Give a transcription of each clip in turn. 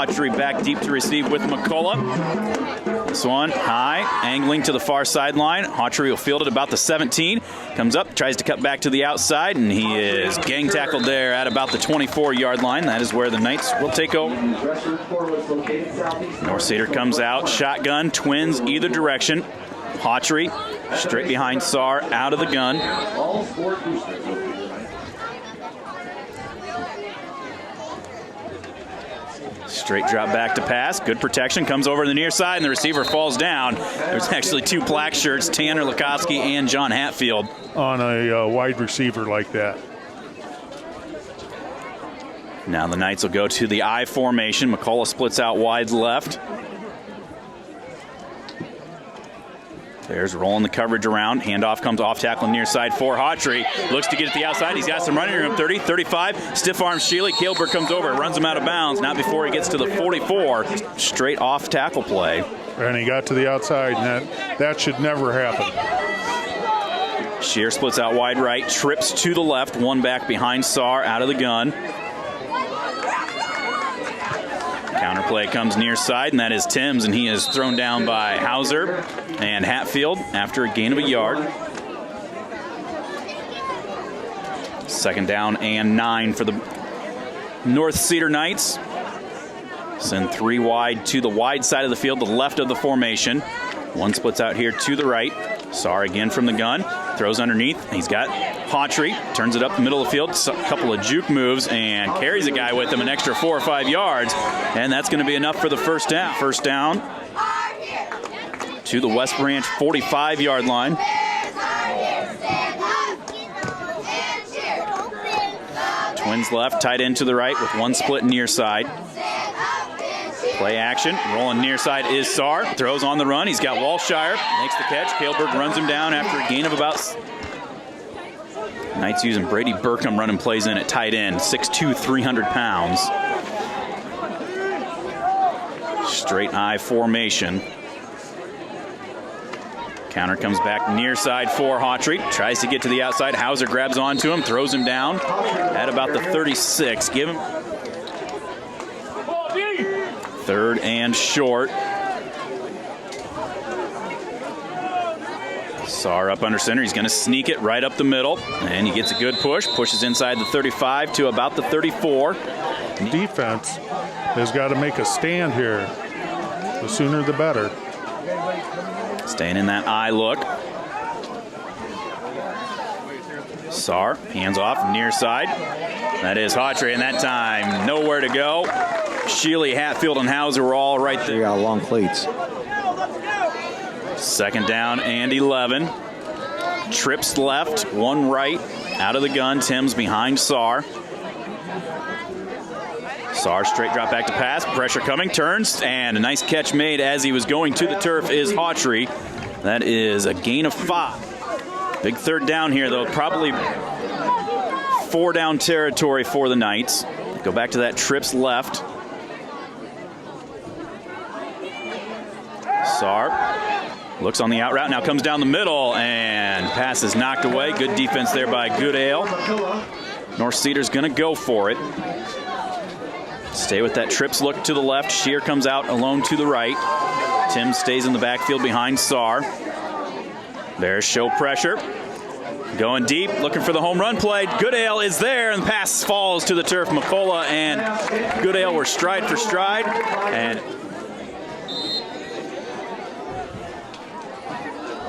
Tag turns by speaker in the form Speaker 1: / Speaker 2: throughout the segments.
Speaker 1: Hawtrey back deep to receive with McCullough. This one high, angling to the far sideline. Hawtrey will field it about the 17. Comes up, tries to cut back to the outside, and he is gang tackled there at about the 24-yard line. That is where the Knights will take over. North Cedar comes out, shotgun, twins either direction. Hawtrey straight behind Saar, out of the gun. Straight drop back to pass. Good protection. Comes over to the near side, and the receiver falls down. There's actually two black shirts, Tanner Lukovsky and John Hatfield.
Speaker 2: On a wide receiver like that.
Speaker 1: Now the Knights will go to the I formation. McCullough splits out wide left. Bears rolling the coverage around. Handoff comes off tackle near side for Hawtrey. Looks to get it the outside. He's got some running room. 30, 35. Stiff arm Shealy. Kalberg comes over. Runs him out of bounds. Not before he gets to the 44. Straight off tackle play.
Speaker 2: And he got to the outside, and that should never happen.
Speaker 1: Shear splits out wide right. Trips to the left. One back behind Saar, out of the gun. Counterplay comes near side, and that is Timms, and he is thrown down by Hauser and Hatfield after a gain of a yard. Second down and 9 for the North Cedar Knights. Send three wide to the wide side of the field, the left of the formation. One splits out here to the right. Saar again from the gun. Throws underneath. He's got Hawtrey. Turns it up the middle of the field. A couple of juke moves and carries a guy with him an extra 4 or 5 yards. And that's going to be enough for the first down. First down to the West Branch 45-yard line. Twins left, tight end to the right with one split near side. Play action, rolling near side is Saar. Throws on the run. He's got Walshire. Makes the catch. Kalberg runs him down after a gain of about. Knights using Brady Burkham running plays in at tight end. 6'2", 300 pounds. Straight I formation. Counter comes back near side for Hawtrey. Tries to get to the outside. Hauser grabs onto him, throws him down at about the 36. Give him. Third and short. Saar up under center. He's going to sneak it right up the middle. And he gets a good push. Pushes inside the 35 to about the 34.
Speaker 2: Defense has got to make a stand here. The sooner the better.
Speaker 1: Staying in that eye look. Saar, hands off, near side. That is Hawtrey, and that time nowhere to go. Shealy, Hatfield, and Hauser were all right there.
Speaker 3: They got long plates.
Speaker 1: Second down and 11. Trips left, one right, out of the gun. Timms behind Saar. Saar straight drop back to pass. Pressure coming, turns, and a nice catch made as he was going to the turf is Hawtrey. That is a gain of 5. Big third down here, though. Probably 4 down territory for the Knights. Go back to that trips left. Saar looks on the out route, now comes down the middle, and pass is knocked away. Good defense there by Goodale. North Cedar's going to go for it. Stay with that trips look to the left. Shear comes out alone to the right. Tim stays in the backfield behind Saar. Bears show pressure. Going deep, looking for the home run play. Goodale is there, and the pass falls to the turf. McCullough and Goodale were stride for stride. And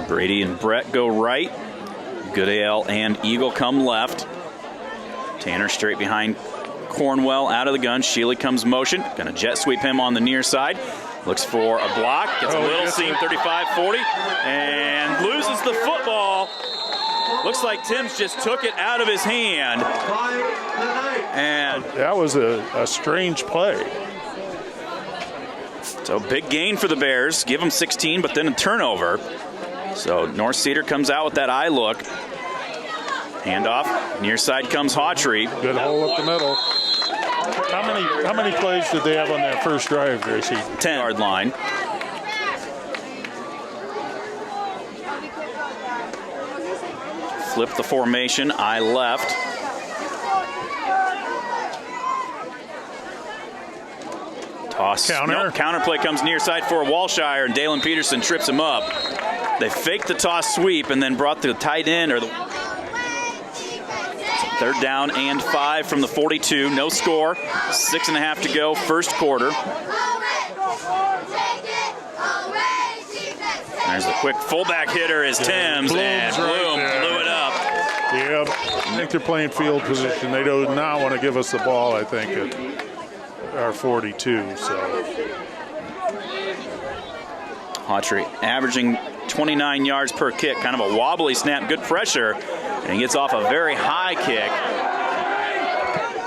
Speaker 1: Brady and Brett go right. Goodale and Eagle come left. Tanner straight behind Cornwell out of the gun. Shealy comes motion. Going to jet sweep him on the near side. Looks for a block. Gets a little seam, 35-40. And loses the football. Looks like Timms just took it out of his hand. And
Speaker 2: that was a strange play.
Speaker 1: So big gain for the Bears. Give them 16, but then a turnover. So North Cedar comes out with that eye look. Handoff. Near side comes Hawtrey.
Speaker 2: Good hole up the middle. How many plays did they have on that first drive, Gracie?
Speaker 1: 10-yard line. Flip the formation, eye left. Toss.
Speaker 2: Counter.
Speaker 1: Nope, counter play comes near side for Walshire, and Dalen Peterson trips him up. They faked the toss sweep and then brought the tight end, or the third down and 5 from the 42. No score. 6.5 to go, first quarter. There's the quick fullback hitter is Timms, and Bloom blew it up.
Speaker 2: Yep. I think they're playing field position. They do not want to give us the ball, I think, at our 42. So
Speaker 1: Hawtrey averaging 29 yards per kick, kind of a wobbly snap, good pressure, and he gets off a very high kick.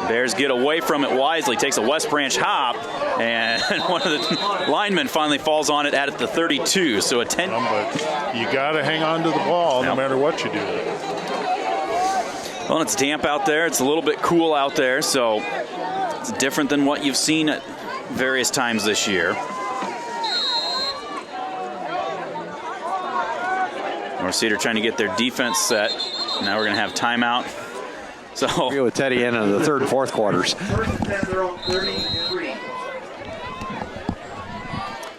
Speaker 1: Bears get away from it wisely, takes a West Branch hop, and one of the linemen finally falls on it at the 32. So a 10.
Speaker 2: But you got to hang on to the ball no matter what you do.
Speaker 1: Well, it's damp out there. It's a little bit cool out there, so it's different than what you've seen at various times this year. North Cedar trying to get their defense set. Now we're going to have timeout. So
Speaker 3: agree with Teddy into the third and fourth quarters.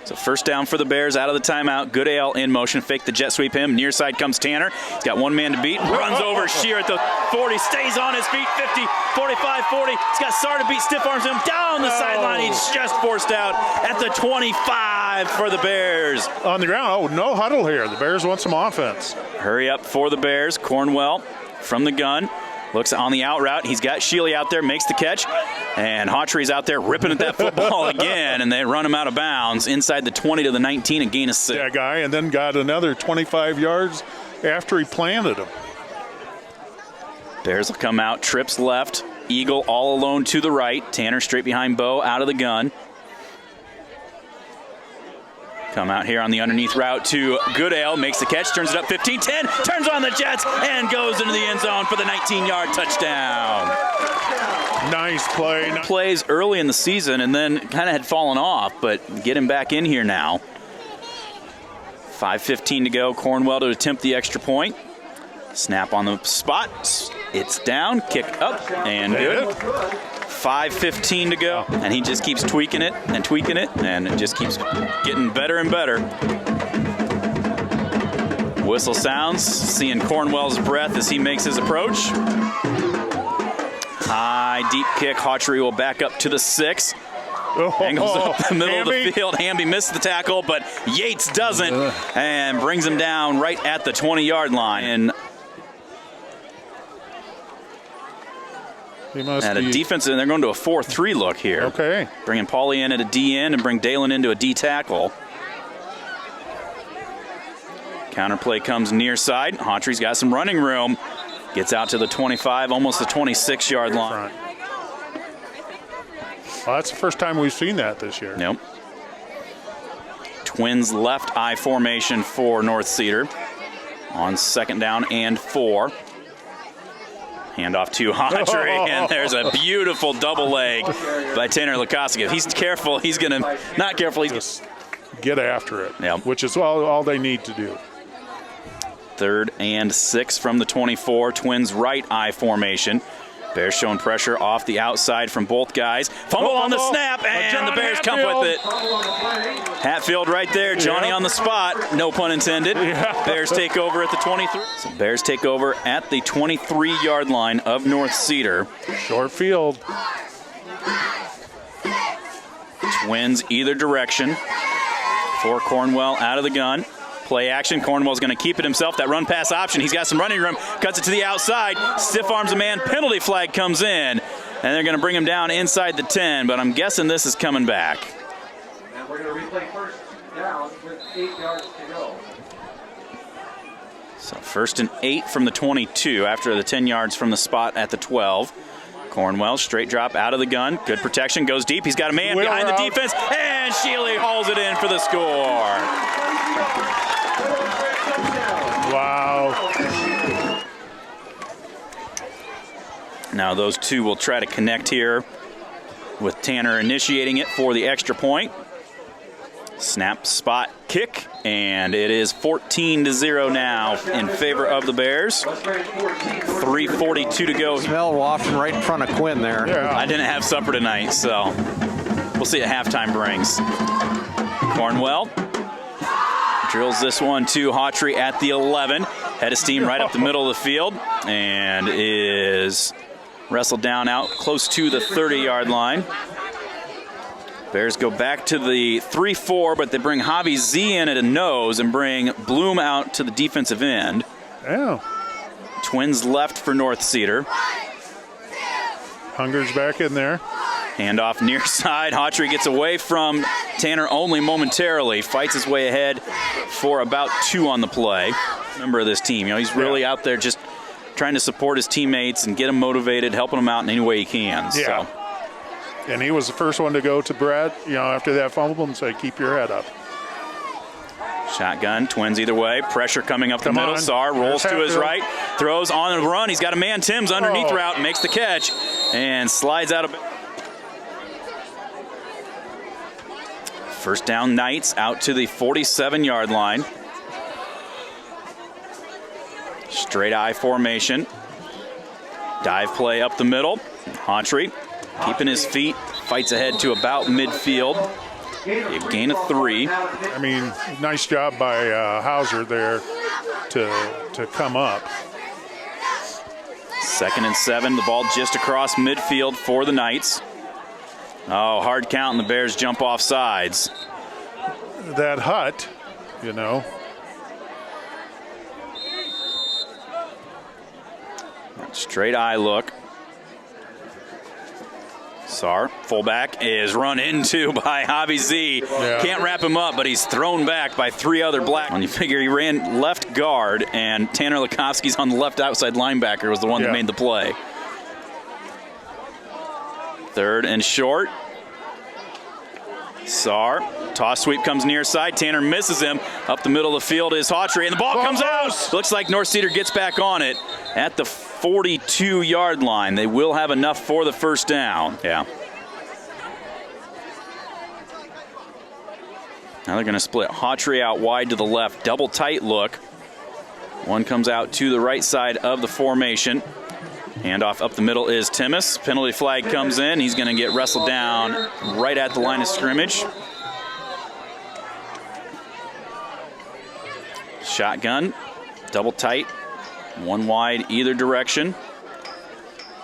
Speaker 1: So first down for the Bears out of the timeout. Goodale in motion. Fake the jet sweep him. Near side comes Tanner. He's got one man to beat. Runs over Shear at the 40. Stays on his feet. 50, 45, 40. He's got Sar to beat. Stiff arms him down the sideline. He's just forced out at the 25 for the Bears.
Speaker 2: On the ground. Oh, no huddle here. The Bears want some offense.
Speaker 1: Hurry up for the Bears. Cornwell from the gun. Looks on the out route. He's got Shealy out there, makes the catch. And Hawtrey's out there ripping at that football again, and they run him out of bounds inside the 20 to the 19, a gain of 6.
Speaker 2: That guy, and then got another 25 yards after he planted him.
Speaker 1: Bears will come out, trips left. Eagle all alone to the right. Tanner straight behind Bo, out of the gun. Come out here on the underneath route to Goodale, makes the catch, turns it up 15-10, turns on the Jets, and goes into the end zone for the 19-yard touchdown.
Speaker 2: Nice play.
Speaker 1: Plays early in the season and then kind of had fallen off, but get him back in here now. 5:15 to go. Cornwell to attempt the extra point. Snap on the spot. It's down, kick up, and good. 5:15 to go, and he just keeps tweaking it, and it just keeps getting better and better. Whistle sounds, seeing Cornwell's breath as he makes his approach. High, deep kick. Hawtrey will back up to the 6. Angles up the middle of the field. Hamby missed the tackle, but Yates doesn't, and brings him down right at the 20-yard line. And at a defense, and they're going to a 4-3 look here.
Speaker 2: Okay.
Speaker 1: Bringing Paulie in at a D end and bring Dalen into a D tackle. Counter play comes near side. Hawtrey's got some running room. Gets out to the 25, almost the 26-yard line.
Speaker 2: Well, that's the first time we've seen that this year.
Speaker 1: Nope. Twins left eye formation for North Cedar on second down and 4. Handoff to Hawtrey, and there's a beautiful double leg by Tanner Lukoski. If he's careful, he's going to, not careful, he's
Speaker 2: just get after it,
Speaker 1: yep.
Speaker 2: Which is all they need to do.
Speaker 1: 3rd and 6 from the 24. Twins right eye formation. Bears showing pressure off the outside from both guys. Fumble on the snap, and the Bears come with it. Hatfield right there, Johnny on the spot, no pun intended. Yeah. Bears take over at the 23. So Bears take over at the 23-yard line of North Cedar.
Speaker 2: Short field.
Speaker 1: Twins either direction for Cornwell out of the gun. Play action. Cornwell's going to keep it himself. That run pass option. He's got some running room. Cuts it to the outside. Stiff arms a man. Penalty flag comes in. And they're going to bring him down inside the 10. But I'm guessing this is coming back.
Speaker 4: And we're going to replay first down with 8 yards to go.
Speaker 1: So 1st and 8 from the 22 after the 10 yards from the spot at the 12. Cornwell, straight drop out of the gun. Good protection. Goes deep. He's got a man behind the defense. And Shealy hauls it in for the score.
Speaker 2: Wow.
Speaker 1: Now those two will try to connect here with Tanner initiating it for the extra point. Snap, spot, kick, and it is 14-0 now in favor of the Bears. 3:42 to go.
Speaker 3: Smell wafting right in front of Quinn there.
Speaker 2: Yeah.
Speaker 1: I didn't have supper tonight, so We'll see what halftime brings. Cornwell drills this one to Hawtrey at the 11. Head of steam right up the middle of the field and is wrestled down out close to the 30-yard line. Bears go back to the 3-4, but they bring Javi Z in at a nose and bring Bloom out to the defensive end.
Speaker 2: Yeah.
Speaker 1: Twins left for North Cedar.
Speaker 2: Hunger's back in there.
Speaker 1: Handoff near side. Hawtrey gets away from Tanner only momentarily. Fights his way ahead for about 2 on the play. Member of this team. You know, he's really out there just trying to support his teammates and get them motivated, helping them out in any way he can.
Speaker 2: Yeah.
Speaker 1: So.
Speaker 2: And he was the first one to go to Brad, you know, after that fumble and say, keep your head up.
Speaker 1: Shotgun, Twins either way. Pressure coming up the middle.
Speaker 2: On.
Speaker 1: Sarr rolls to his
Speaker 2: Hatfield.
Speaker 1: right, throws on the run. He's got a man, Timms, underneath route, makes the catch, and slides out a bit. First down, Knights out to the 47-yard line. Straight eye formation. Dive play up the middle. Hawtrey keeping his feet, fights ahead to about midfield. A gain of 3.
Speaker 2: I mean, nice job by Hauser there to come up.
Speaker 1: 2nd and 7, the ball just across midfield for the Knights. Oh, hard count, and the Bears jump off sides.
Speaker 2: That hut, you know.
Speaker 1: Straight eye look. Sarr, fullback, is run into by Javi Z.
Speaker 2: Yeah.
Speaker 1: Can't wrap him up, but he's thrown back by 3 other black. When you figure he ran left guard, and Tanner Lukovsky's on the left outside linebacker was the one that made the play. 3rd and short. Sarr, toss sweep comes near side. Tanner misses him. Up the middle of the field is Hawtrey, and the ball comes out. Looks like North Cedar gets back on it at the 42-yard line. They will have enough for the first down. Yeah. Now they're going to split Hawtrey out wide to the left. Double tight look. One comes out to the right side of the formation. Handoff up the middle is Timmis. Penalty flag comes in. He's going to get wrestled down right at the line of scrimmage. Shotgun. Double tight. One wide either direction.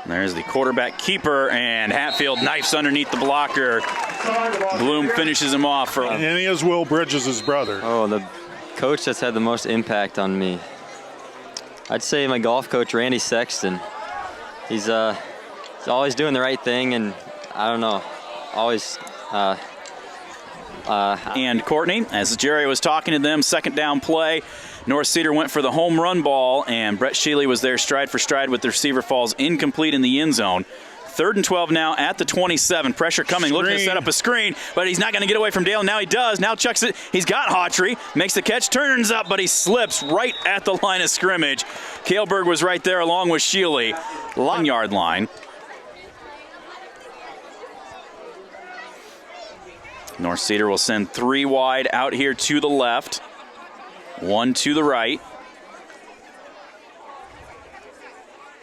Speaker 1: There's the quarterback keeper, and Hatfield knifes underneath the blocker. Bloom finishes him off.
Speaker 2: And he is Will Bridges' brother.
Speaker 5: Oh, the coach that's had the most impact on me. I'd say my golf coach, Randy Sexton. He's always doing the right thing, and I don't know, always.
Speaker 1: And Courtney, as Jerry was talking to them, 2nd down play. North Cedar went for the home run ball, and Brett Shealy was there stride for stride with the receiver, falls incomplete in the end zone. 3rd and 12 now at the 27. Pressure coming, looking to set up a screen, but he's not going to get away from Dale. Now he does. Now chucks it. He's got Hawtrey, makes the catch, turns up, but he slips right at the line of scrimmage. Kaleberg was right there along with Shealy. 1-yard line. North Cedar will send 3 wide out here to the left. 1 to the right.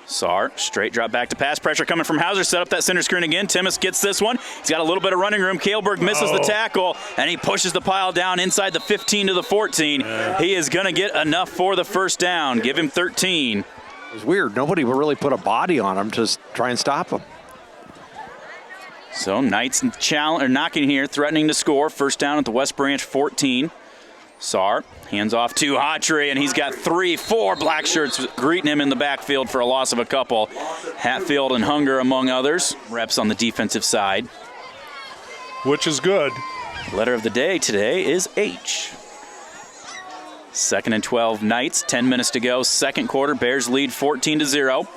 Speaker 1: Sarr, straight drop back to pass. Pressure coming from Hauser. Set up that center screen again. Timmis gets this one. He's got a little bit of running room. Kaleberg misses the tackle, and he pushes the pile down inside the 15 to the 14. He is going to get enough for the first down. Give him 13.
Speaker 3: It was weird. Nobody would really put a body on him to try and stop him.
Speaker 1: So Knights knocking here, threatening to score. First down at the West Branch 14. Sarr hands off to Hawtrey, and he's got 3-4 black shirts greeting him in the backfield for a loss of a couple. Hatfield and Hunger among others. Reps on the defensive side.
Speaker 2: Which is good.
Speaker 1: Letter of the day today is H. 2nd and 12 Knights, 10 minutes to go. 2nd quarter, Bears lead 14-0.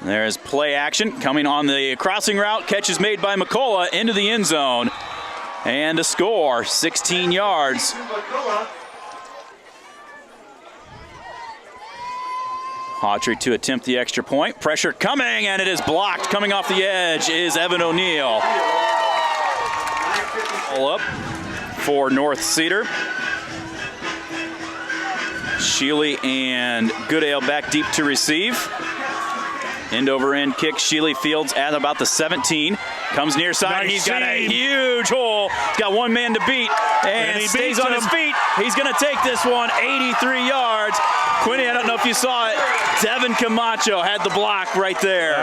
Speaker 1: There's play action coming on the crossing route. Catch is made by McCullough into the end zone. And a score, 16 yards. Hawtrey to attempt the extra point. Pressure coming, and it is blocked. Coming off the edge is Evan O'Neill. All up for North Cedar. Shealy and Goodale back deep to receive. End over end kick. Sheely fields at about the 17. Comes near side.
Speaker 2: Nice
Speaker 1: He's got a
Speaker 2: save.
Speaker 1: huge hole. He's got one man to beat. And
Speaker 2: he
Speaker 1: stays
Speaker 2: beats
Speaker 1: on his
Speaker 2: him.
Speaker 1: feet. He's going to take this one 83 yards. Quinny, I don't know if you saw it. Devin Camacho had the block right there.
Speaker 2: All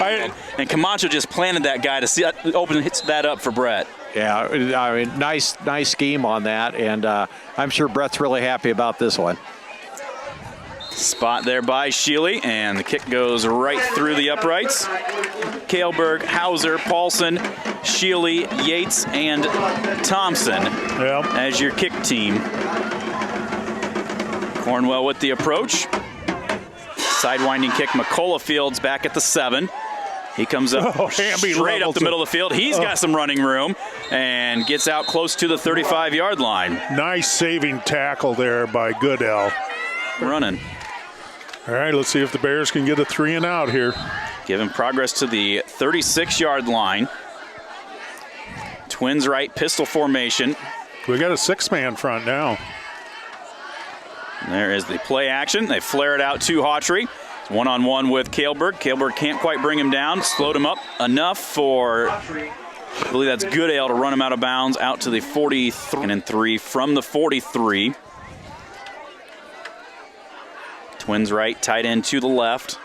Speaker 2: right.
Speaker 1: And Camacho just planted that guy to see hits that up for Brett.
Speaker 3: Yeah, I mean, nice scheme on that, and I'm sure Brett's really happy about this one.
Speaker 1: Spot there by Sheely, and the kick goes right through the uprights. Kaelberg, Hauser, Paulson, Sheely, Yates, and Thompson as your kick team. Cornwell with the approach. Sidewinding kick. McCullough fields back at the 7. He comes up straight up the middle of the field. He's got some running room and gets out close to the 35-yard line.
Speaker 2: Nice saving tackle there by Goodell.
Speaker 1: Running.
Speaker 2: All right, let's see if the Bears can get a 3 and out here.
Speaker 1: Giving progress to the 36-yard line. Twins right, pistol formation.
Speaker 2: We got a 6-man front now.
Speaker 1: There is the play action. They flare it out to Hawtrey. One-on-one with Kaelberg. Kaelberg can't quite bring him down. Slowed him up enough for, I believe that's Goodale, to run him out of bounds out to the 43 and 3 from the 43. Twins right, tight end to the left.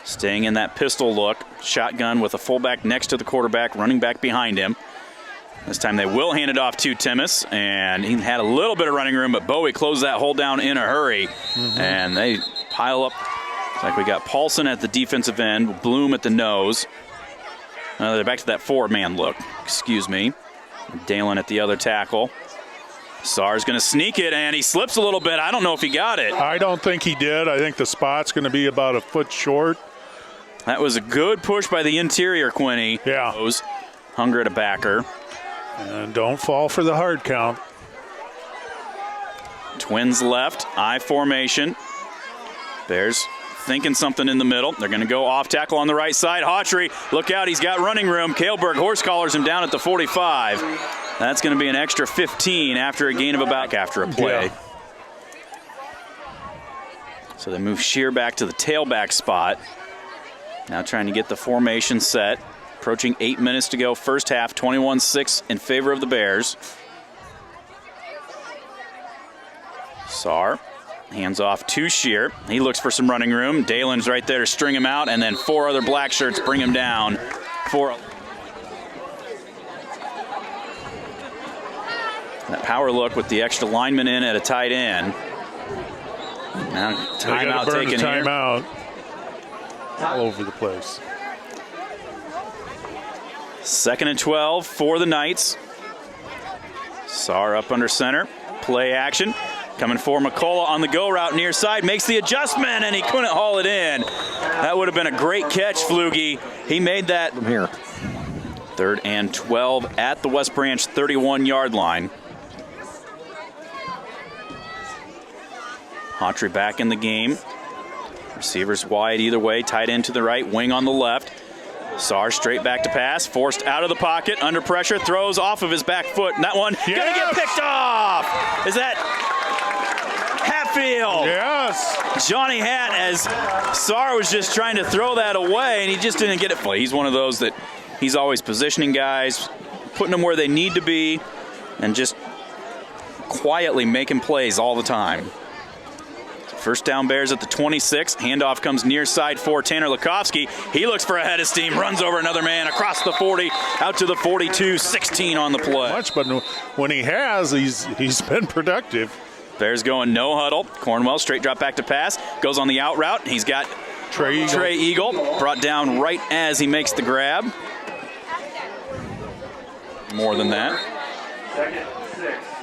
Speaker 1: Staying in that pistol look. Shotgun with a fullback next to the quarterback, running back behind him. This time they will hand it off to Timmis, and he had a little bit of running room, but Bowie closed that hole down in a hurry. And they pile up. It's like we got Paulson at the defensive end, Bloom at the nose. They're back to that 4-man look, excuse me. Dalen at the other tackle. Saar's going to sneak it, and he slips a little bit. I don't know if he got it.
Speaker 2: I don't think he did. I think the spot's going to be about a foot short.
Speaker 1: That was a good push by the interior, Quinny.
Speaker 2: Yeah.
Speaker 1: Hunger at a backer.
Speaker 2: And don't fall for the hard count.
Speaker 1: Twins left, I formation. Bears thinking something in the middle. They're going to go off tackle on the right side. Hawtrey, look out, he's got running room. Kaelberg horse collars him down at the 45. That's going to be an extra 15 after a gain of about after a play.
Speaker 2: Yeah.
Speaker 1: So they move Shear back to the tailback spot. Now trying to get the formation set. Approaching 8 minutes to go, first half, 21-6 in favor of the Bears. Saar hands off to Shear. He looks for some running room. Dalen's right there to string him out, and then 4 other black shirts bring him down. That power look with the extra lineman in at a tight end. Now timeout taken here.
Speaker 2: Timeout. All over the place.
Speaker 1: 2nd and 12 for the Knights. Saar up under center. Play action. Coming for McCullough on the go route near side. Makes the adjustment, and he couldn't haul it in. That would have been a great catch, Flugie. He made that
Speaker 3: From here.
Speaker 1: 3rd and 12 at the West Branch 31-yard line. Hawtrey back in the game. Receivers wide either way. Tight end to the right, wing on the left. Saar straight back to pass, forced out of the pocket, under pressure, throws off of his back foot, and that one gonna get picked off. Is that Hatfield?
Speaker 2: Yes.
Speaker 1: Johnny Hatt, as Saar was just trying to throw that away, and he just didn't get it. He's one of those that he's always positioning guys, putting them where they need to be, and just quietly making plays all the time. First down Bears at the 26. Handoff comes near side for Tanner Lukovsky. He looks for a head of steam, runs over another man across the 40, out to the 42, 16 on the play.
Speaker 2: Much, but when he has, he's been productive.
Speaker 1: Bears going no huddle. Cornwell straight drop back to pass. Goes on the out route. He's got Trey Eagle brought down right as he makes the grab. More than that.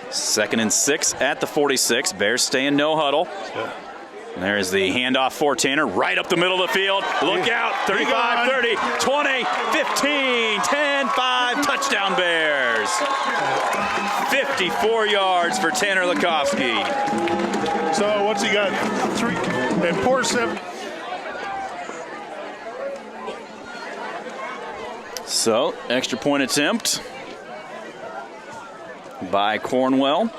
Speaker 1: 2nd and 6 at the 46. Bears staying no huddle. There's the handoff for Tanner, right up the middle of the field. Look out, 35, 30, 20, 15, 10, 5, touchdown Bears. 54 yards for Tanner Lukovsky.
Speaker 2: So what's he got? 3 and 4-7.
Speaker 1: So, extra point attempt by Cornwell.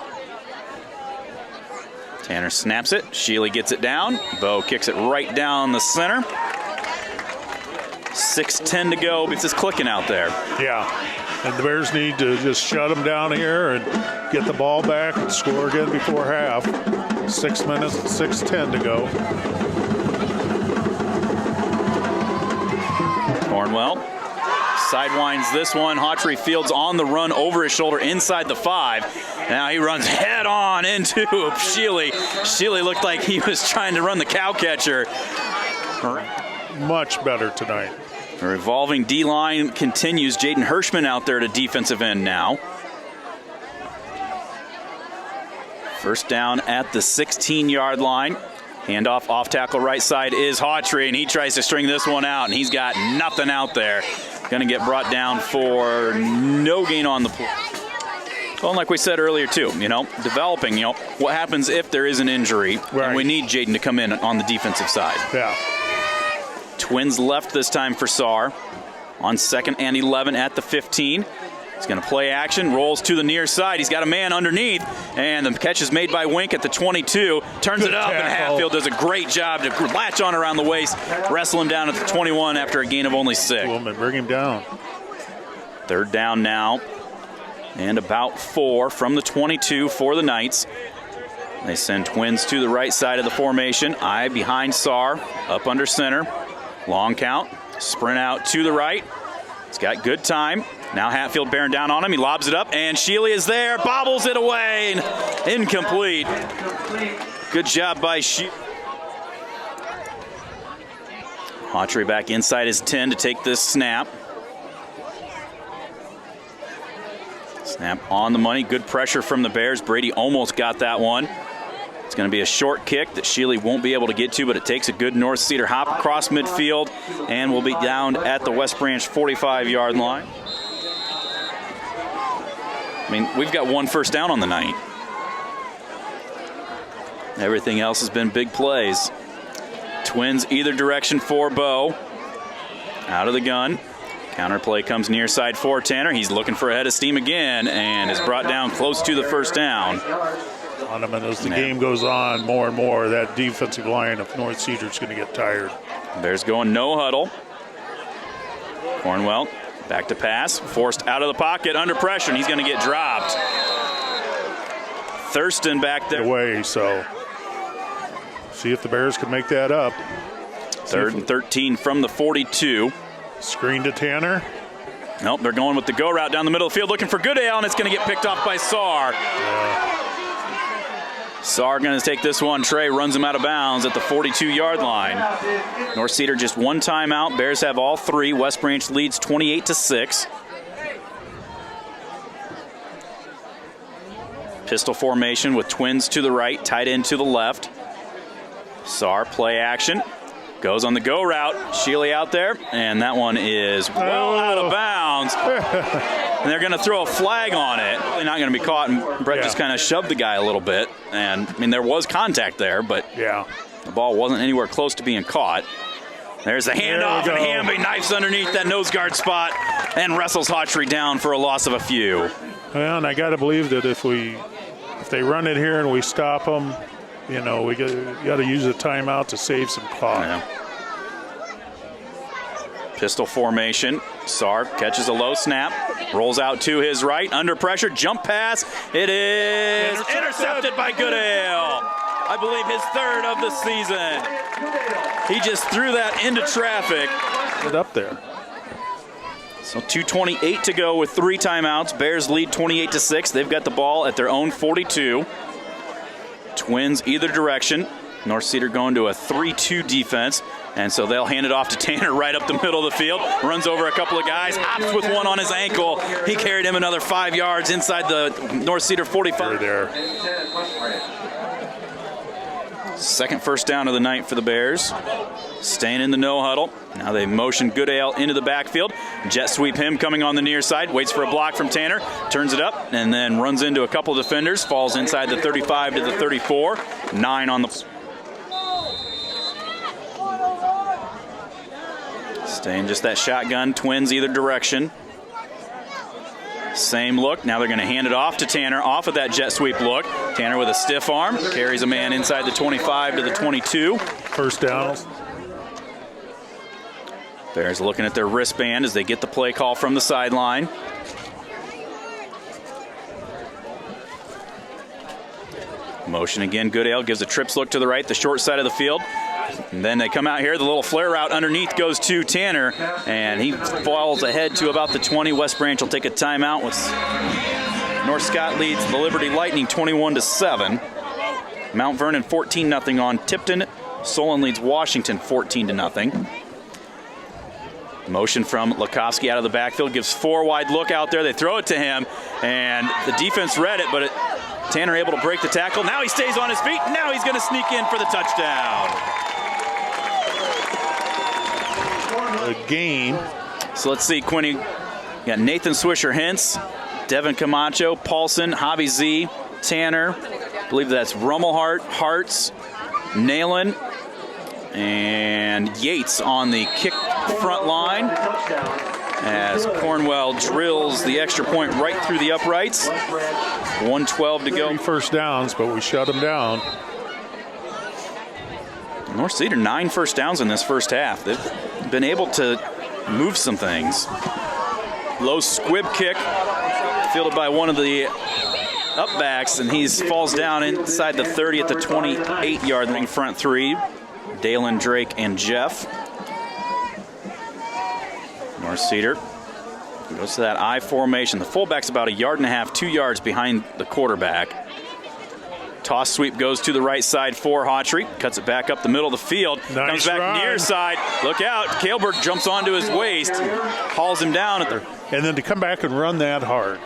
Speaker 1: Tanner snaps it. Sheely gets it down. Bo kicks it right down the center. 6:10 to go. It's just clicking out there.
Speaker 2: Yeah, and the Bears need to just shut them down here and get the ball back and score again before half. 6 minutes and 6:10 to go.
Speaker 1: Cornwell sidewinds this one. Hawtrey fields on the run over his shoulder inside the 5. Now he runs head on into Sheely. Sheely looked like he was trying to run the cow catcher.
Speaker 2: Much better tonight.
Speaker 1: The revolving D-line continues. Jaden Hirschman out there at a defensive end now. First down at the 16-yard line. Handoff off tackle right side is Hawtrey, and he tries to string this one out, and he's got nothing out there. Going to get brought down for no gain on the play. Well, like we said earlier, too, developing, what happens if there is an injury,
Speaker 2: right.
Speaker 1: And we need Jaden to come in on the defensive side.
Speaker 2: Yeah.
Speaker 1: Twins left this time for Saar on 2nd and 11 at the 15. He's going to play action, rolls to the near side. He's got a man underneath, and the catch is made by Wink at the 22. Turns it up, and Hatfield does a great job to latch on around the waist, wrestle him down at the 21 after a gain of only 6.
Speaker 2: Woman, bring him down.
Speaker 1: 3rd down now, and about 4 from the 22 for the Knights. They send Twins to the right side of the formation. Eye behind Saar, up under center. Long count, sprint out to the right. He's got good time. Now Hatfield bearing down on him. He lobs it up, and Sheely is there. Bobbles it away. Incomplete. Good job by Sheely. Hawtrey back inside his 10 to take this snap. Snap on the money. Good pressure from the Bears. Brady almost got that one. It's going to be a short kick that Sheely won't be able to get to, but it takes a good North Cedar hop across midfield, and will be down at the West Branch 45-yard line. I mean, we've got 1 first down on the night. Everything else has been big plays. Twins either direction for Bo. Out of the gun. Counter play comes near side for Tanner. He's looking for a head of steam again, and is brought down close to the first down.
Speaker 2: On him, and as the game goes on more and more, that defensive line of North Cedar is going to get tired.
Speaker 1: Bears going no huddle. Cornwell back to pass, forced out of the pocket under pressure, and he's going to get dropped. Thurston back there.
Speaker 2: Away, so see if the Bears can make that up.
Speaker 1: 3rd and 13 from the 42.
Speaker 2: Screen to Tanner.
Speaker 1: Nope, they're going with the go route down the middle of the field, looking for Goodale, and it's going to get picked off by Saar. Saar going to take this one. Trey runs him out of bounds at the 42-yard line. North Cedar just 1 timeout. Bears have all 3. West Branch leads 28-6. Pistol formation with Twins to the right, tight end to the left. Saar play action. Goes on the go route. Sheely out there, and that one is well out of bounds. And they're going to throw a flag on it. They're not going to be caught, and Brett just kind of shoved the guy a little bit. And, I mean, there was contact there, but the ball wasn't anywhere close to being caught. There's the handoff, and Hamby knifes underneath that nose guard spot and wrestles Hawtrey down for a loss of a few.
Speaker 2: Well, and I got to believe that if they run it here and we stop them, we got to use a timeout to save some clock.
Speaker 1: Yeah. Pistol formation. Saar catches a low snap, rolls out to his right, under pressure, jump pass. It is intercepted by Goodale. I believe his 3rd of the season. He just threw that into traffic.
Speaker 2: Get up there.
Speaker 1: So 2:28 to go with 3 timeouts. Bears lead 28-6. They've got the ball at their own 42. Twins either direction. North Cedar going to a 3-2 defense, and so they'll hand it off to Tanner right up the middle of the field. Runs over a couple of guys, hops with one on his ankle. He carried him another 5 yards inside the North Cedar 45.
Speaker 2: There.
Speaker 1: 2nd first down of the night for the Bears. Staying in the no huddle. Now they motion Goodale into the backfield. Jet sweep him coming on the near side. Waits for a block from Tanner. Turns it up and then runs into a couple of defenders. Falls inside the 35 to the 34. 9 on the... Staying just that shotgun. Twins either direction. Same look. Now they're going to hand it off to Tanner off of that jet sweep look. Tanner with a stiff arm. Carries a man inside the 25 to the 22.
Speaker 2: First down.
Speaker 1: Bears looking at their wristband as they get the play call from the sideline. Motion again, Goodale gives a trips look to the right, the short side of the field. And then they come out here, the little flare route underneath goes to Tanner, and he falls ahead to about the 20. West Branch will take a timeout. North Scott leads the Liberty Lightning 21-7. Mount Vernon 14-0 on Tipton. Solon leads Washington 14-0. Motion from Lukowski out of the backfield, gives 4 wide look out there. They throw it to him, and the defense read it, but Tanner able to break the tackle. Now he stays on his feet. Now he's going to sneak in for the touchdown.
Speaker 2: A gain.
Speaker 1: So let's see, Quinny. Got Nathan Swisher-Hintz, Devin Camacho, Paulson, Hobby Z, Tanner. I believe that's Rummelhart, Hartz, Nalen, and Yates on the kick front line as Cornwell drills the extra point right through the uprights. 1:12 to go.
Speaker 2: 3 first downs, but we shut them down.
Speaker 1: North Cedar 9 first downs in this first half. They've been able to move some things. Low squib kick fielded by one of the upbacks, and he falls down inside the 30 at the 28-yard line. Front 3, Dalen, Drake, and Jeff. North Cedar goes to that I formation. The fullback's about 1.5 yards, 2 yards behind the quarterback. Toss sweep goes to the right side for Hawtrey. Cuts it back up the middle of the field.
Speaker 2: Nice
Speaker 1: comes back
Speaker 2: run.
Speaker 1: near side. Look out. Kaelberg jumps onto his waist. Hauls him down.
Speaker 2: And then to come back and run that hard.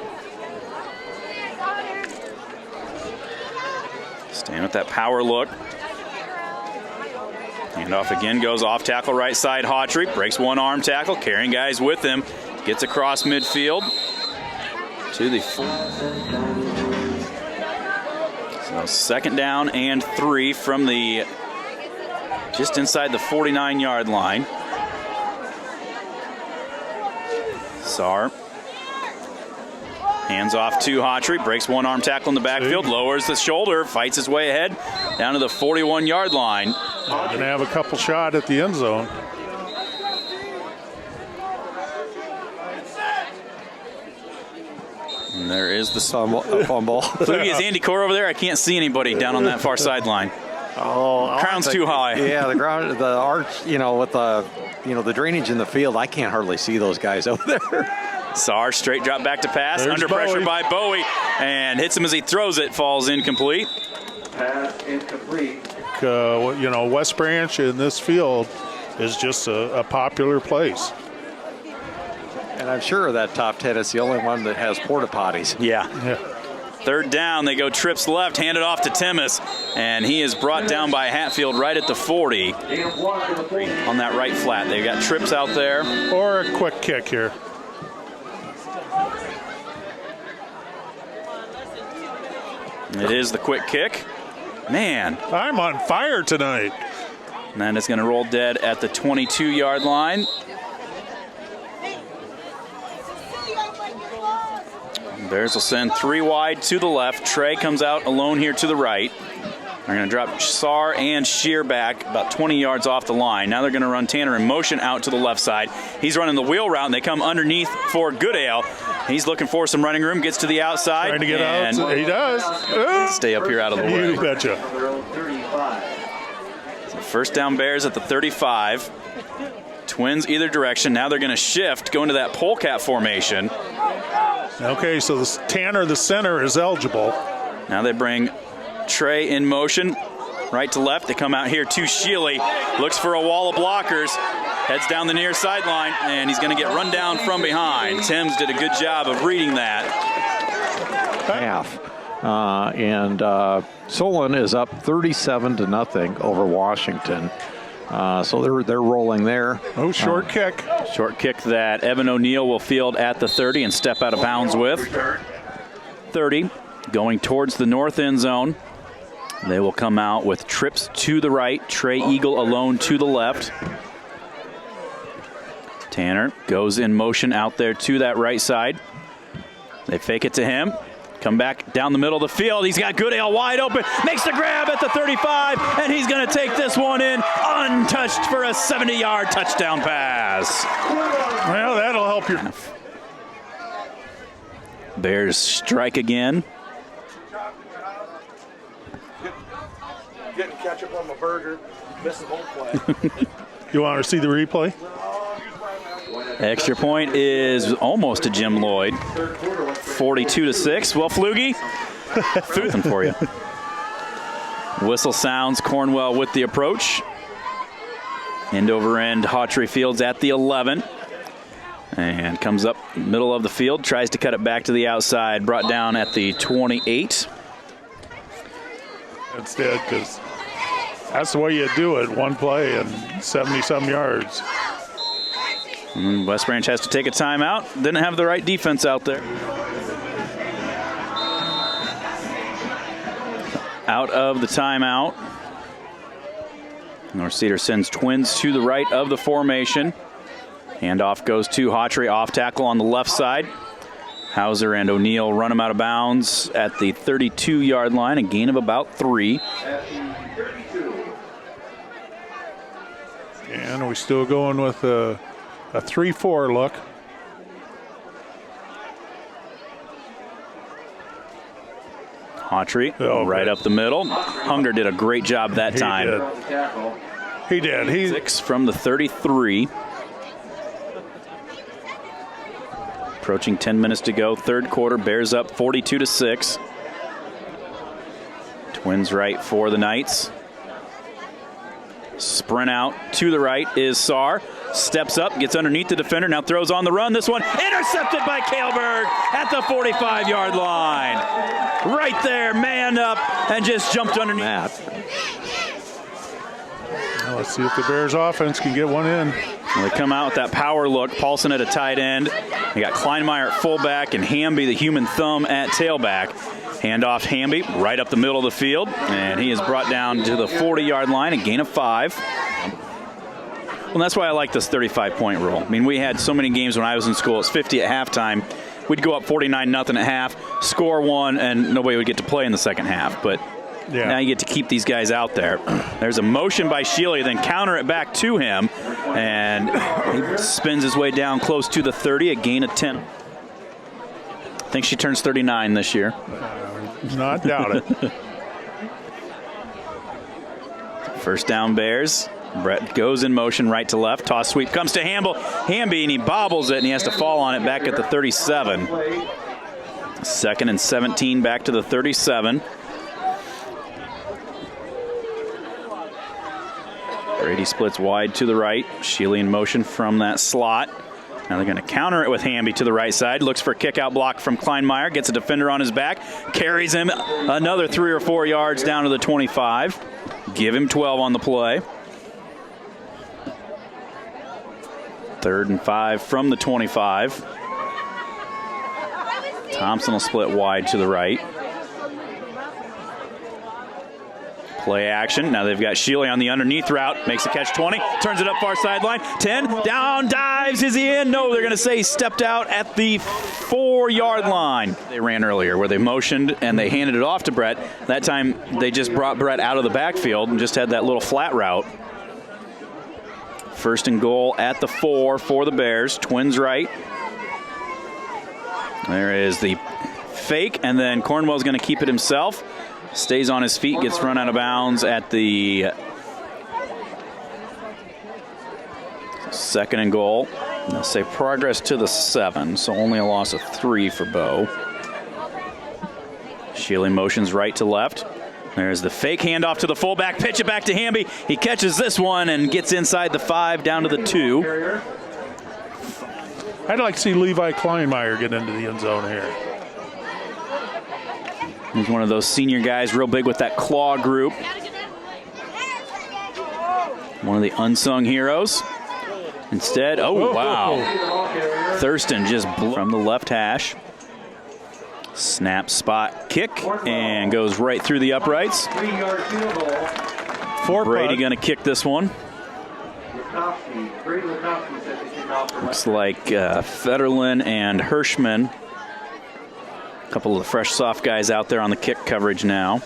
Speaker 1: Stand with that power look. Handoff again, goes off tackle right side. Hawtrey breaks one arm tackle, carrying guys with him. Gets across midfield to the. So second down and 3 from the just inside the 49-yard line. Saar hands off to Hawtrey, breaks one arm tackle in the backfield, lowers the shoulder, fights his way ahead down to the 41-yard line.
Speaker 2: Going to have a couple shot at the end zone.
Speaker 1: And there is the
Speaker 3: Fumble.
Speaker 1: Flugie, is Andy Core over there? I can't see anybody down on that far sideline.
Speaker 3: Oh,
Speaker 1: Crown's too high.
Speaker 3: Yeah, the ground, the arch, with the, the drainage in the field, I can't hardly see those guys over there.
Speaker 1: Saar straight drop back to pass,
Speaker 2: There's
Speaker 1: under pressure
Speaker 2: Bowie.
Speaker 1: by Bowie, and hits him as he throws it, falls incomplete.
Speaker 4: Pass incomplete.
Speaker 2: West Branch in this field is just a popular place.
Speaker 3: And I'm sure that top 10 is the only one that has porta potties.
Speaker 1: Yeah.
Speaker 2: Yeah.
Speaker 1: Third down, they go trips left, hand it off to Timmis, and he is brought down by Hatfield right at the 40 on that right flat. They've got trips out there.
Speaker 2: Or a quick kick here.
Speaker 1: It is the quick kick. Man.
Speaker 2: I'm on fire tonight.
Speaker 1: And then it's going to roll dead at the 22-yard line. Bears will send 3 wide to the left. Trey comes out alone here to the right. They're going to drop Saar and Shear back about 20 yards off the line. Now they're going to run Tanner in motion out to the left side. He's running the wheel route, and they come underneath for Goodale. He's looking for some running room, gets to the outside.
Speaker 2: Trying to get
Speaker 1: and
Speaker 2: out. He does.
Speaker 1: Stay up here out of the way.
Speaker 2: You betcha.
Speaker 1: So first down Bears at the 35. Twins either direction. Now they're going to shift, go into that polecat formation.
Speaker 2: Okay, so Tanner, the center, is eligible.
Speaker 1: Now they bring Trey in motion, right to left. They come out here to Shealy, looks for a wall of blockers, heads down the near sideline, and he's going to get run down from behind. Timms did a good job of reading that.
Speaker 3: Half. And Solon is up 37-0 over Washington. So they're rolling there.
Speaker 2: Oh, short kick.
Speaker 1: Short kick that Evan O'Neill will field at the 30 and step out of bounds with. 30 going towards the north end zone. They will come out with trips to the right. Trey Eagle alone to the left. Tanner goes in motion out there to that right side. They fake it to him. Come back down the middle of the field. He's got Goodale wide open. Makes the grab at the 35, and he's going to take this one in untouched for a 70-yard touchdown pass.
Speaker 2: Well, that'll help you.
Speaker 1: Bears strike again.
Speaker 6: Getting ketchup on my burger. Missing home play.
Speaker 2: You want to see the replay?
Speaker 1: Extra point is almost to Jim Lloyd. 42-6. Well, Flugie, nothing for you. Whistle sounds. Cornwell with the approach. End over end. Hawtrey Fields at the 11. And comes up middle of the field. Tries to cut it back to the outside. Brought down at the 28.
Speaker 2: That's dead because that's the way you do it. One play and 70-some yards.
Speaker 1: West Branch has to take a timeout. Didn't have the right defense out there. Out of the timeout. North Cedar sends Twins to the right of the formation. Handoff goes to Hawtrey, off tackle on the left side. Hauser and O'Neill run him out of bounds at the 32-yard line, a gain of about 3.
Speaker 2: And we're still going with a 3-4 look.
Speaker 1: Hawtrey right up the middle. Hunger did a great job that time.
Speaker 2: He did.
Speaker 1: 6 from the 33. Approaching 10 minutes to go. Third quarter, Bears up 42-6. Twins right for the Knights. Sprint out to the right is Saar. Steps up, gets underneath the defender, now throws on the run. This one intercepted by Kaelberg at the 45-yard line. Right there, man up, and just jumped underneath.
Speaker 2: Well, let's see if the Bears offense can get one in.
Speaker 1: Well, they come out with that power look. Paulson at a tight end. They got Kleinmeyer at fullback and Hamby, the human thumb, at tailback. Handoff Hamby right up the middle of the field, and he is brought down to the 40-yard line, a gain of 5. Well, that's why I like this 35-point rule. I mean, we had so many games when I was in school. It's 50 at halftime. We'd go up 49-0 at half, score 1, and nobody would get to play in the second half. But now you get to keep these guys out there. There's a motion by Shealy, then counter it back to him, and he spins his way down close to the 30, a gain of 10. I think she turns 39 this year.
Speaker 2: Not doubt it.
Speaker 1: First down, Bears. Brett goes in motion right to left. Toss sweep comes to Hamby, and he bobbles it, and he has to fall on it back at the 37. 2nd and 17 back to the 37. Brady splits wide to the right. Shealy in motion from that slot. Now they're going to counter it with Hamby to the right side. Looks for a kick-out block from Kleinmeyer. Gets a defender on his back. Carries him another 3 or 4 yards down to the 25. Give him 12 on the play. 3rd and 5 from the 25. Thompson will split wide to the right. Play action. Now they've got Shealy on the underneath route. Makes a catch 20. Turns it up far sideline. 10. Down. Dives. Is he in? No, they're going to say he stepped out at the 4-yard line. They ran earlier where they motioned and they handed it off to Brett. That time they just brought Brett out of the backfield and just had that little flat route. 1st and goal at the 4 for the Bears. Twins right. There is the fake, and then Cornwell's going to keep it himself. Stays on his feet, gets run out of bounds at the 2nd and goal. They'll say progress to the 7, so only a loss of 3 for Bo. Shealy motions right to left. There's the fake handoff to the fullback. Pitch it back to Hamby. He catches this one and gets inside the 5 down to the 2.
Speaker 2: I'd like to see Levi Kleinmeyer get into the end zone here.
Speaker 1: He's one of those senior guys, real big with that claw group. One of the unsung heroes. Instead, oh, wow. Thurston just blew from the left hash. Snap, spot, kick, and goes right through the uprights.
Speaker 4: 3-yard field goal.
Speaker 1: Brady going to kick this one. Looks like Federlin and Hirschman A couple of the fresh, soft guys out there on the kick coverage now.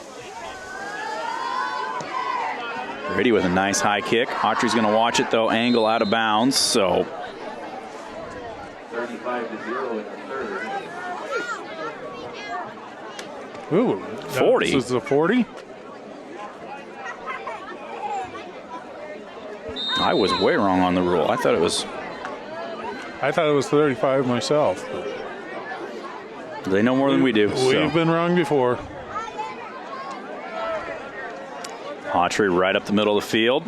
Speaker 1: Brady with a nice high kick. Autry's going to watch it, though, angle out of bounds, so
Speaker 4: 35-0 in the third.
Speaker 2: Ooh,
Speaker 1: 40.
Speaker 2: This is a 40.
Speaker 1: I was way wrong on the rule. I thought it was.
Speaker 2: 35 myself.
Speaker 1: They know more than we do.
Speaker 2: We've been wrong before.
Speaker 1: Autry right up the middle of the field.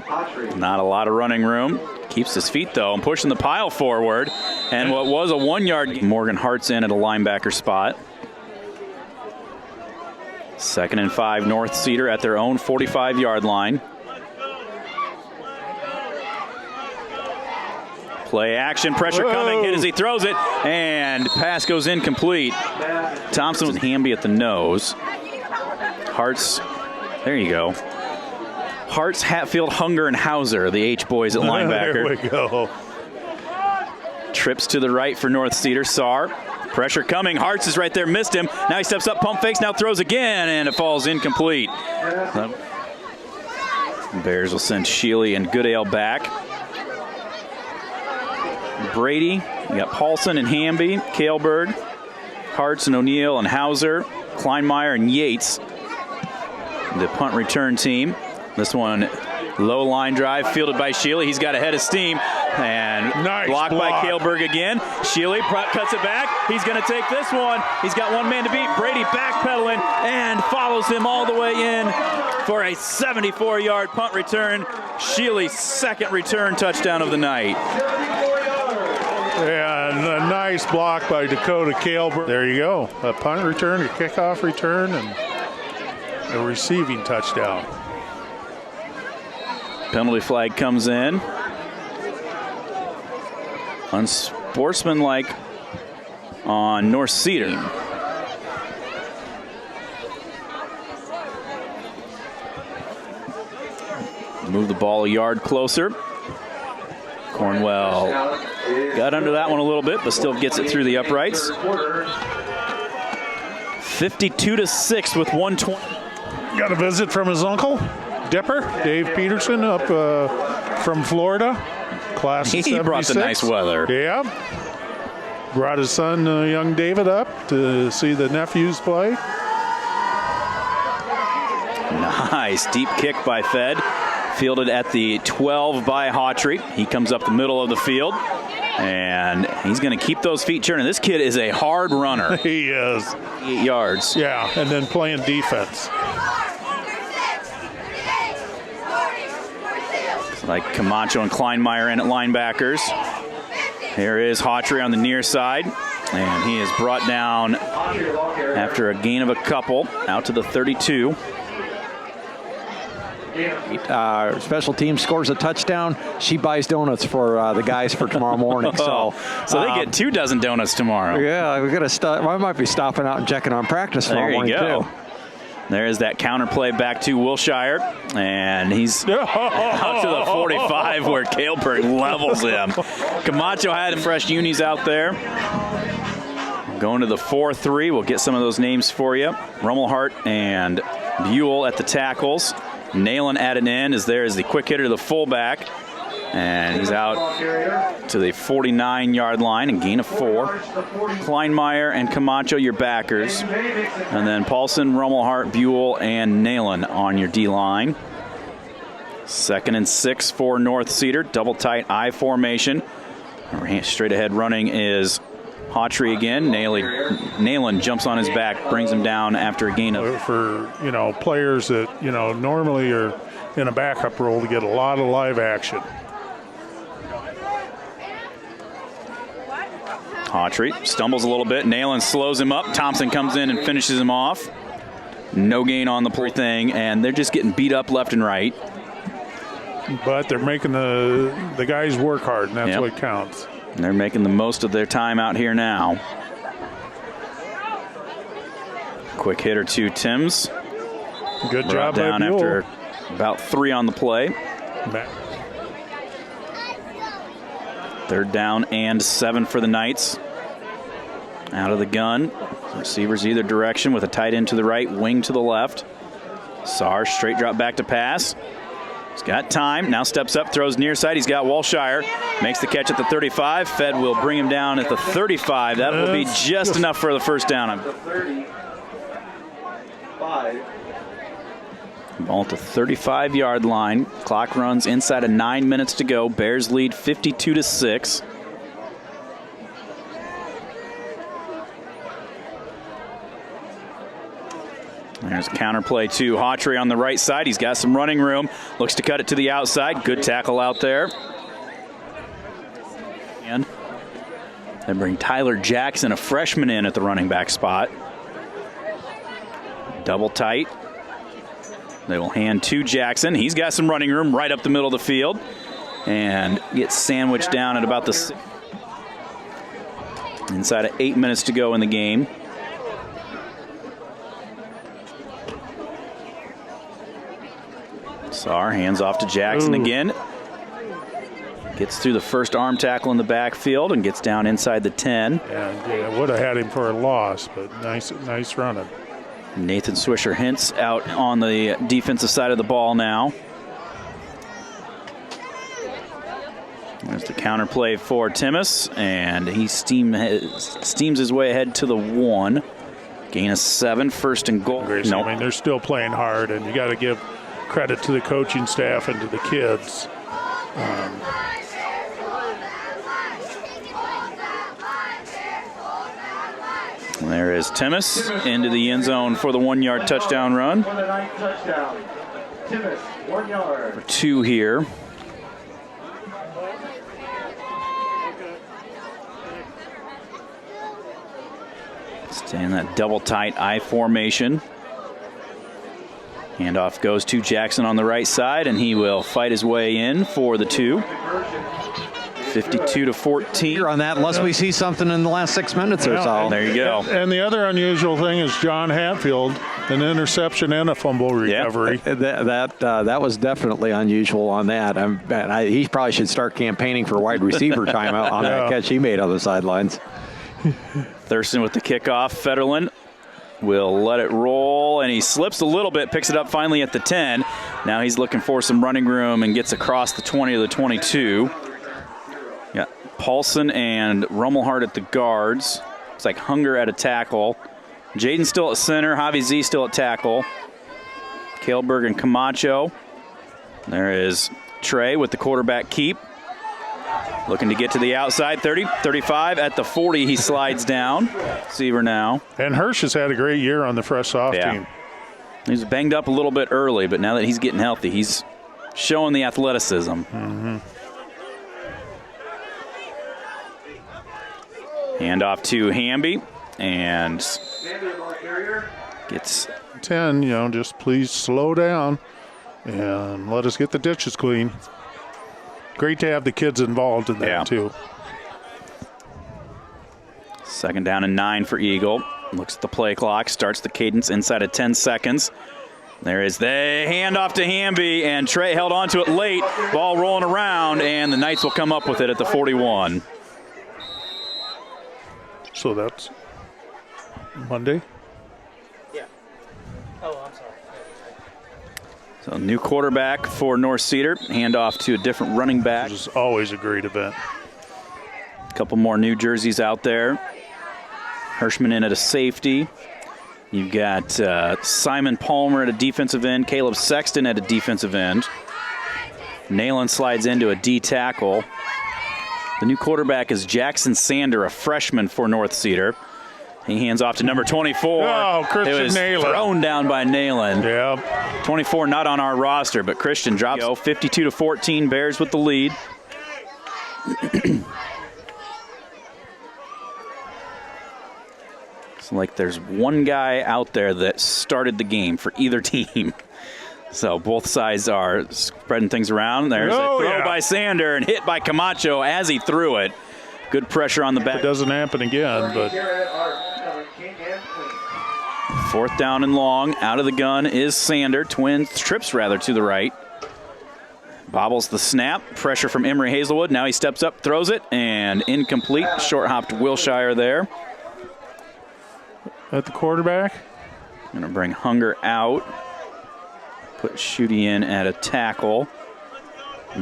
Speaker 1: Not a lot of running room. Keeps his feet, though, and pushing the pile forward. And what was a 1 yard, Morgan Hart's in at a linebacker spot. 2nd and 5, North Cedar at their own 45-yard line. Play action, pressure coming, hit as he throws it, and pass goes incomplete. Thompson with Hamby at the nose. Hart's, there you go. Hart's, Hatfield, Hunger, and Hauser, the H-boys at linebacker.
Speaker 2: There we go.
Speaker 1: Trips to the right for North Cedar. Saar, pressure coming. Hart's is right there, missed him. Now he steps up, pump fakes, now throws again, and it falls incomplete. Bears will send Sheely and Goodale back. Brady, you got Paulson and Hamby, Kaelberg, Hartz and O'Neill and Hauser, Kleinmeyer and Yates, the punt return team. This one, low line drive, fielded by Sheely. He's got a head of steam, and
Speaker 2: nice
Speaker 1: blocked by
Speaker 2: block.
Speaker 1: Kaelberg again. Sheely cuts it back. He's going to take this one. He's got one man to beat. Brady backpedaling and follows him all the way in for a 74-yard punt return. Sheely's second return touchdown of the night.
Speaker 2: And a nice block by Dakota Kaelberg. There you go. A punt return, a kickoff return, and a receiving touchdown.
Speaker 1: Penalty flag comes in. Unsportsmanlike on North Cedar. Move the ball a yard closer. Cornwell got under that one a little bit, but still gets it through the uprights. 52-6 with 120.
Speaker 2: Got a visit from his uncle, Dipper, Dave Peterson, up from Florida. Class of 76.
Speaker 1: He brought the nice weather.
Speaker 2: Yeah. Brought his son, young David, up to see the nephews play.
Speaker 1: Nice deep kick by Fed. Fielded at the 12 by Hawtrey. He comes up the middle of the field, and he's going to keep those feet churning. This kid is a hard runner.
Speaker 2: He is.
Speaker 1: 8 yards.
Speaker 2: Yeah, and then playing defense.
Speaker 1: Like Camacho and Kleinmeyer in at linebackers. Here is Hawtrey on the near side, and he is brought down after a gain of a couple out to the 32.
Speaker 3: Special team scores a touchdown. She buys donuts for the guys for tomorrow morning. So
Speaker 1: they get 2 dozen donuts tomorrow.
Speaker 3: Yeah, we're gonna stop. I might be stopping out and checking on practice tomorrow morning too.
Speaker 1: There's that counter play back to Wilshire, and he's out to the 45 where Kaelberg levels him. Camacho had fresh unis out there. Going to the 4-3. We'll get some of those names for you. Rummelhart and Buell at the tackles. Nalen at an end is there as the quick hitter, the fullback. And he's out to the 49-yard line, and gain of 4. Kleinmeyer and Camacho, your backers. And then Paulson, Rummelhart, Buell, and Nalen on your D-line. 2nd and 6 for North Cedar. Double tight I formation. Straight ahead running is Hawtrey again. Nalen jumps on his back, brings him down after a gain of...
Speaker 2: For, players that, normally are in a backup role to get a lot of live action.
Speaker 1: Hawtrey stumbles a little bit. Nalen slows him up. Thompson comes in and finishes him off. No gain on the play thing, and they're just getting beat up left and right.
Speaker 2: But they're making the guys work hard, and that's what counts.
Speaker 1: And they're making the most of their time out here now. Quick hitter to Timms.
Speaker 2: Good job
Speaker 1: down
Speaker 2: by Buell.
Speaker 1: after about 3 on the play. 3rd down and 7 for the Knights. Out of the gun. Receivers either direction with a tight end to the right, wing to the left. Saar straight drop back to pass. He's got time. Now steps up, throws near side. He's got Walshire. Makes the catch at the 35. Fed will bring him down at the 35. That will be just enough for the first down.
Speaker 4: 35.
Speaker 1: Ball at the 35-yard line. Clock runs inside of 9 minutes to go. Bears lead 52-6. There's a counterplay to Hawtrey on the right side. He's got some running room. Looks to cut it to the outside. Good tackle out there. And they bring Tyler Jackson, a freshman, in at the running back spot. Double tight. They will hand to Jackson. He's got some running room right up the middle of the field. And gets sandwiched down at about the inside of 8 minutes to go in the game. Saar hands off to Jackson again. Gets through the first arm tackle in the backfield and gets down inside the 10.
Speaker 2: Yeah, would have had him for a loss, but nice running.
Speaker 1: Nathan Swisher hints out on the defensive side of the ball now. There's the counterplay for Timmis, and he steams his way ahead to the 1. Gain of 7, first and goal.
Speaker 2: Nope. I mean, they're still playing hard, and you got to give credit to the coaching staff and to the kids.
Speaker 1: There is Timmis into the end zone for the 1-yard touchdown run.
Speaker 4: For the 9th touchdown. Timmis, 1 yard.
Speaker 1: For 2 here. Stay in that double tight I formation. Handoff goes to Jackson on the right side, and he will fight his way in for the 2. 52-14.
Speaker 3: On that, unless we see something in the last 6 minutes or so.
Speaker 1: There you go.
Speaker 2: And the other unusual thing is John Hatfield, an interception and a fumble recovery.
Speaker 3: That was definitely unusual on that. He probably should start campaigning for wide receiver time on that catch he made on the sidelines.
Speaker 1: Thurston with the kickoff. Federland will let it roll, and he slips a little bit, picks it up finally at the 10. Now he's looking for some running room and gets across the 20 to the 22. Got Paulson and Rummelhart at the guards. Looks like Hunger at a tackle. Jaden still at center. Javi Z still at tackle. Kaleberg and Camacho. There is Trey with the quarterback keep. Looking to get to the outside, 30, 35. At the 40, he slides down. Receiver now.
Speaker 2: And Hirsch has had a great year on the fresh soft team.
Speaker 1: He was banged up a little bit early, but now that he's getting healthy, he's showing the athleticism.
Speaker 2: Mm-hmm.
Speaker 1: Hand off to Hamby, and gets
Speaker 2: 10, just please slow down and let us get the ditches clean. Great to have the kids involved in that, too.
Speaker 1: Second down and 9 for Eagle. Looks at the play clock, starts the cadence inside of 10 seconds. There is the handoff to Hamby, and Trey held on to it late. Ball rolling around, and the Knights will come up with it at the 41.
Speaker 2: So that's Monday?
Speaker 6: Yeah. Oh, I'm sorry.
Speaker 1: So new quarterback for North Cedar. Handoff to a different running back.
Speaker 2: Which is always a great event.
Speaker 1: A couple more new jerseys out there. Hirschman in at a safety. You've got Simon Palmer at a defensive end. Caleb Sexton at a defensive end. Nayland slides into a D tackle. The new quarterback is Jackson Sander, a freshman for North Cedar. He hands off to number 24.
Speaker 2: Oh, Christian
Speaker 1: It was
Speaker 2: Nayland.
Speaker 1: thrown down by Nayland.
Speaker 2: Yeah.
Speaker 1: 24 not on our roster, but Christian drops 52-14. Bears with the lead. It's like there's one guy out there that started the game for either team. So both sides are spreading things around. There's a throw by Sander and hit by Camacho as he threw it. Good pressure on the back.
Speaker 2: It doesn't happen again, but
Speaker 1: 4th down and long. Out of the gun is Sander. Trips rather to the right. Bobbles the snap. Pressure from Emory Hazelwood. Now he steps up, throws it, and incomplete. Short hopped Wilshire there.
Speaker 2: at the quarterback.
Speaker 1: Going to bring Hunger out. Put Schutte in at a tackle.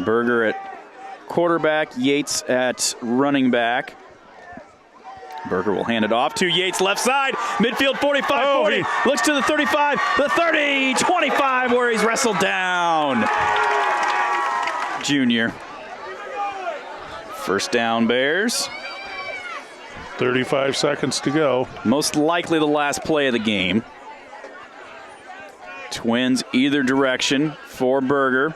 Speaker 1: Berger at quarterback. Yates at running back. Berger will hand it off to Yates, left side, midfield 45-40, looks to the 35, the 30, 25, where he's wrestled down. Junior. First down, Bears.
Speaker 2: 35 seconds to go.
Speaker 1: Most likely the last play of the game. Twins either direction for Berger.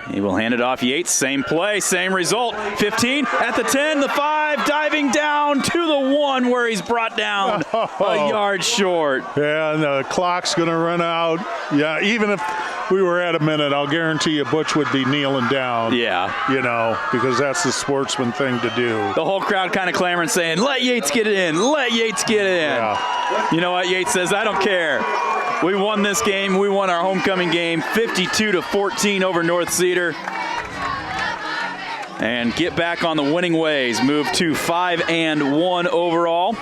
Speaker 1: He will hand it off Yates. Same play, same result. 15 at the 10, the 5, diving down to the 1 where he's brought down a yard short.
Speaker 2: Yeah, and the clock's going to run out. Yeah, even if we were at a minute, I'll guarantee you Butch would be kneeling down.
Speaker 1: Yeah.
Speaker 2: You know, because that's the sportsman thing to do.
Speaker 1: The whole crowd kind of clamoring, saying, let Yates get it in, let Yates get it in.
Speaker 2: Yeah.
Speaker 1: You know what? Yates says, I don't care. We won this game. We won our homecoming game 52-14 over North Cedar. And get back on the winning ways. Move to 5-1 overall.